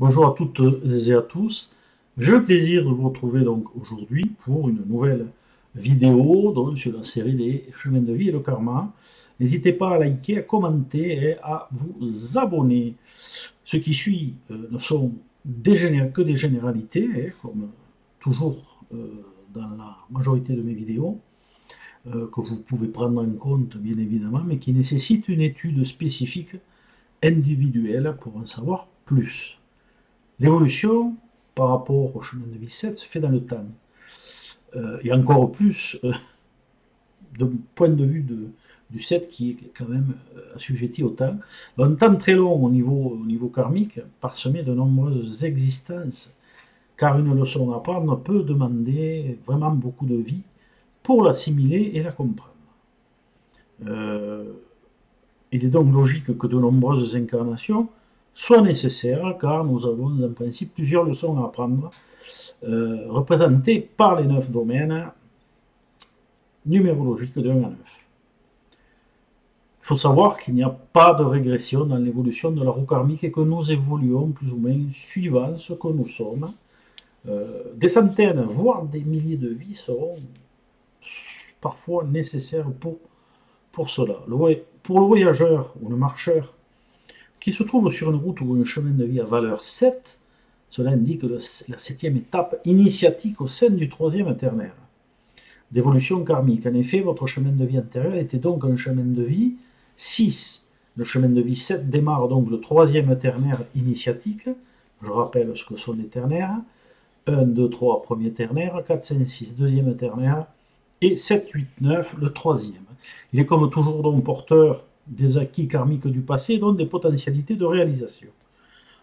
Bonjour à toutes et à tous. J'ai le plaisir de vous retrouver donc aujourd'hui pour une nouvelle vidéo donc, sur la série des chemins de vie et le karma. N'hésitez pas à liker, à commenter et à vous abonner. Ce qui suit ne sont que des généralités, comme toujours dans la majorité de mes vidéos, que vous pouvez prendre en compte bien évidemment, mais qui nécessitent une étude spécifique individuelle pour en savoir plus. L'évolution par rapport au chemin de vie 7 se fait dans le temps. Et encore plus d'un point de vue du 7 qui est quand même assujetti au temps. Un temps très long au niveau karmique, parsemé de nombreuses existences, car une leçon à apprendre peut demander vraiment beaucoup de vie pour l'assimiler et la comprendre. Il est donc logique que de nombreuses incarnations soit nécessaire, car nous avons en principe plusieurs leçons à apprendre, représentées par les 9 domaines numérologiques de 1 à 9. Il faut savoir qu'il n'y a pas de régression dans l'évolution de la roue karmique et que nous évoluons plus ou moins suivant ce que nous sommes. Des centaines, voire des milliers de vies seront parfois nécessaires pour cela. Pour le voyageur ou le marcheur qui se trouve sur une route ou un chemin de vie à valeur 7, cela indique la 7e étape initiatique au sein du 3e ternaire d'évolution karmique. En effet, votre chemin de vie antérieur était donc un chemin de vie 6. Le chemin de vie 7 démarre donc le 3e ternaire initiatique. Je rappelle ce que sont les ternaires. 1, 2, 3, premier ternaire, 4, 5, 6, deuxième ternaire, et 7, 8, 9, le 3e. Il est comme toujours donc porteur des acquis karmiques du passé, dont des potentialités de réalisation,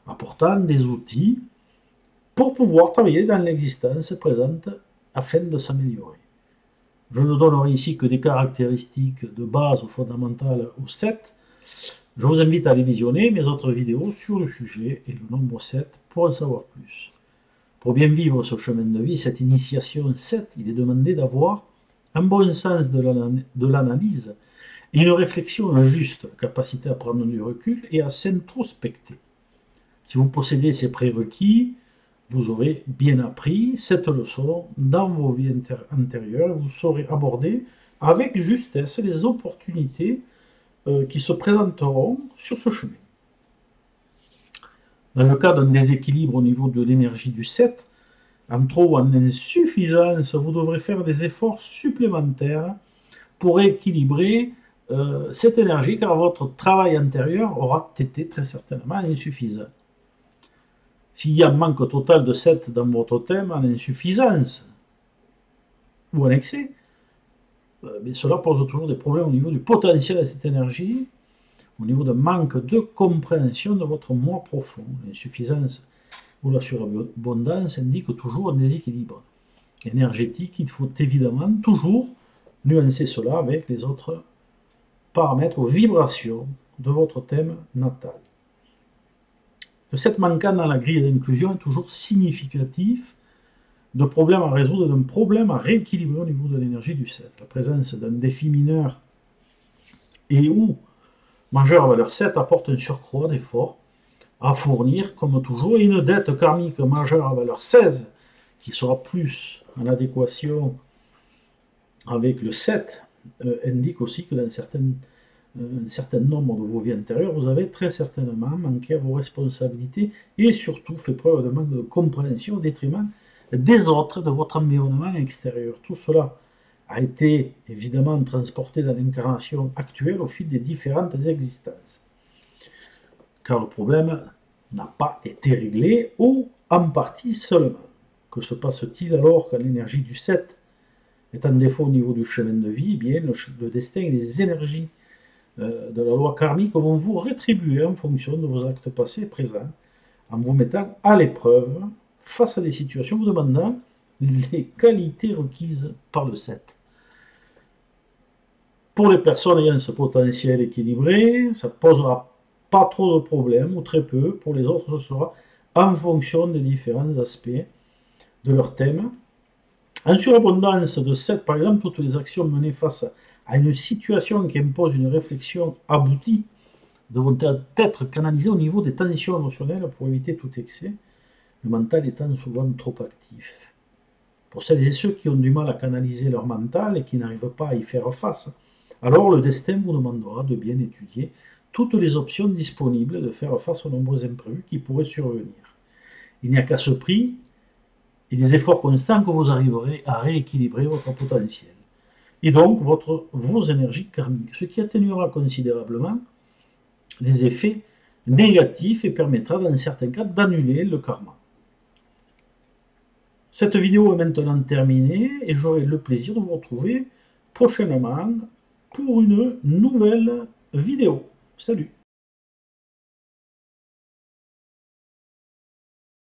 apportant des outils pour pouvoir travailler dans l'existence présente afin de s'améliorer. Je ne donnerai ici que des caractéristiques de base fondamentales au 7. Je vous invite à aller visionner mes autres vidéos sur le sujet et le nombre 7 pour en savoir plus. Pour bien vivre ce chemin de vie, cette initiation 7, il est demandé d'avoir un bon sens de l'analyse et une réflexion juste, capacité à prendre du recul et à s'introspecter. Si vous possédez ces prérequis, vous aurez bien appris cette leçon dans vos vies antérieures. Vous saurez aborder avec justesse les opportunités qui se présenteront sur ce chemin. Dans le cas d'un déséquilibre au niveau de l'énergie du 7, en trop ou en insuffisance, vous devrez faire des efforts supplémentaires pour équilibrer cette énergie, car votre travail antérieur aura été très certainement insuffisant. S'il y a un manque total de 7 dans votre thème, en insuffisance ou en excès, cela pose toujours des problèmes au niveau du potentiel de cette énergie, au niveau de manque de compréhension de votre moi profond. L'insuffisance ou la surabondance indique toujours un déséquilibre énergétique. Il faut évidemment toujours nuancer cela avec les autres paramètres ou vibrations de votre thème natal. Le 7 manquant dans la grille d'inclusion est toujours significatif de problèmes à résoudre, d'un problème à rééquilibrer au niveau de l'énergie du 7. La présence d'un défi mineur et ou majeur à valeur 7 apporte un surcroît d'efforts à fournir, comme toujours, et une dette karmique majeure à valeur 16, qui sera plus en adéquation avec le 7, indique aussi que dans un certain nombre de vos vies antérieures, vous avez très certainement manqué à vos responsabilités et surtout fait preuve de manque de compréhension au détriment des autres, de votre environnement extérieur. Tout cela a été évidemment transporté dans l'incarnation actuelle au fil des différentes existences. Car le problème n'a pas été réglé ou en partie seulement. Que se passe-t-il alors quand l'énergie du 7 est en défaut au niveau du chemin de vie? Eh bien, le destin et les énergies de la loi karmique vont vous rétribuer en fonction de vos actes passés et présents, en vous mettant à l'épreuve face à des situations vous demandant les qualités requises par le 7. Pour les personnes ayant ce potentiel équilibré, ça ne posera pas trop de problèmes, ou très peu. Pour les autres, ce sera en fonction des différents aspects de leur thème. En surabondance de 7, par exemple, toutes les actions menées face à une situation qui impose une réflexion aboutie devront être canalisés au niveau des tensions émotionnelles pour éviter tout excès, le mental étant souvent trop actif. Pour celles et ceux qui ont du mal à canaliser leur mental et qui n'arrivent pas à y faire face, alors le destin vous demandera de bien étudier toutes les options disponibles de faire face aux nombreux imprévus qui pourraient survenir. Il n'y a qu'à ce prix et des efforts constants que vous arriverez à rééquilibrer votre potentiel. Et donc vos énergies karmiques, ce qui atténuera considérablement les effets négatifs et permettra dans certains cas d'annuler le karma. Cette vidéo est maintenant terminée et j'aurai le plaisir de vous retrouver prochainement pour une nouvelle vidéo. Salut!